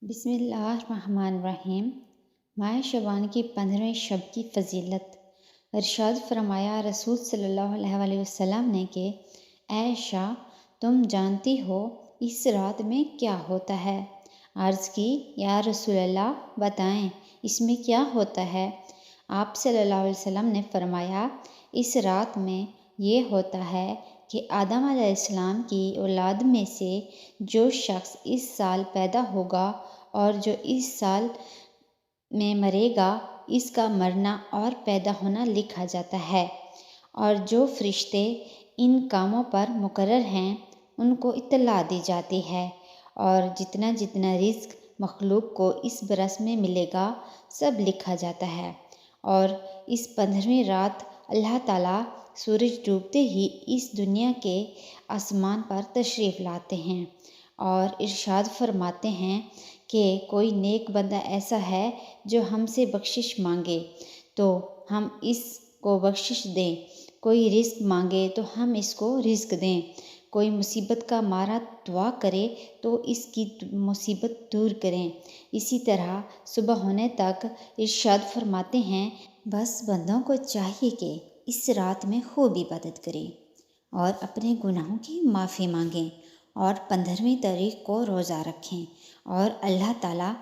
بسم اللہ الرحمن الرحیم۔ ماہ شعبان کی 15ویں شب کی فضیلت۔ ارشاد فرمایا رسول صلی اللہ علیہ وسلم نے کہ اے عائشہ، تم جانتی ہو اس رات میں کیا ہوتا ہے؟ عرض کی یا رسول اللہ بتائیں اس میں کیا ہوتا ہے؟ آپ صلی اللہ علیہ وسلم نے فرمایا اس رات میں یہ ہوتا ہے کہ آدم علیہ السلام کی اولاد میں سے جو شخص اس سال پیدا ہوگا اور جو اس سال میں مرے گا، اس کا مرنا اور پیدا ہونا لکھا جاتا ہے، اور جو فرشتے ان کاموں پر مقرر ہیں ان کو اطلاع دی جاتی ہے، اور جتنا جتنا رزق مخلوق کو اس برس میں ملے گا سب لکھا جاتا ہے۔ اور اس 15ویں رات اللہ تعالیٰ سورج ڈوبتے ہی اس دنیا کے آسمان پر تشریف لاتے ہیں اور ارشاد فرماتے ہیں کہ کوئی نیک بندہ ایسا ہے جو ہم سے بخشش مانگے تو ہم اس کو بخشش دیں، کوئی رزق مانگے تو ہم اس کو رزق دیں، کوئی مصیبت کا مارا دعا کرے تو اس کی مصیبت دور کریں۔ اسی طرح صبح ہونے تک ارشاد فرماتے ہیں بس بندوں کو چاہیے کہ اس رات میں خوب عبادت کریں اور اپنے گناہوں کی معافی مانگیں اور 15ویں تاریخ کو روزہ رکھیں، اور اللہ تعالیٰ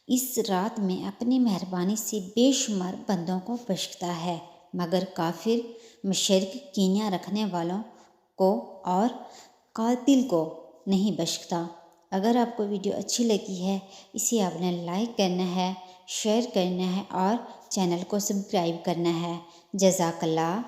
اس رات میں اپنی مہربانی سے بے شمار بندوں کو بخشتا ہے، مگر کافر، مشرک، کینہ رکھنے والوں کو اور قاتل کو نہیں بخشتا۔ اگر آپ کو ویڈیو اچھی لگی ہے اسے آپ نے لائک کرنا ہے، شیئر کرنا ہے اور چینل کو سبسکرائب کرنا ہے۔ جزاک اللہ۔